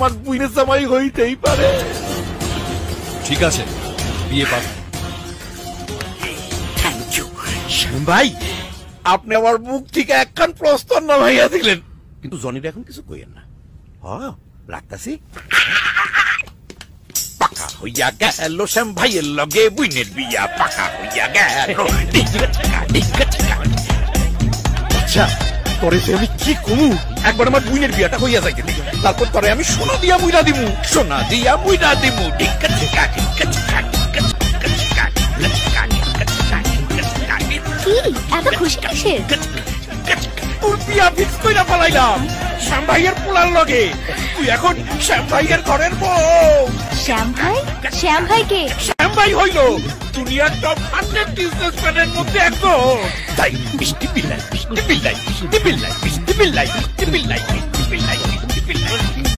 আমার বুইনের জামাই হইতেই পারে। ঠিক আছে, বিয়ে পাস। থ্যাংক ইউ শ্যাম ভাই, আপনি আমার মুখ থেকে একখান প্রস্তাব না ভাইয়া দিলেন, কিন্তু জনির এখন কিছু কইেন না। রাখতাছি। পাকা হইয়া গেল শ্যাম ভাইয়ের লগে বুইনের বিয়া, পাকা হইয়া গেল। আচ্ছা তোরে যে আমি কি কমু, একবার আমার বুইনের বিয়াটা হইয়া যাইতে দিই, তারপর তোরে আমি সোনা দিয়া মুইরা দিমু, সোনা দিয়া মুইরা দিমু। কি এত খুশি কিসের? তোর বিয়া ফিক্স কইরা ফেলাইলাম শ্যাম ভাইয়ের পোলার লগে। তুই এখন শ্যাম ভাইয়ের ঘরের বউ। শ্যাম ভাই? শ্যাম ভাই কে? শ্যাম ভাই হইল দুনিয়ার টপ 100 বিজনেসম্যানের মধ্যে একজন। তাই মিষ্টি বিল্লাই, মিষ্টি বিল্লাই, মিষ্টি বিল্লাই, মিষ্টি বিল্লাই, মিষ্টি বিল্লাই, মিষ্টি বিল্লাই, মিষ্টি বিল্লাই।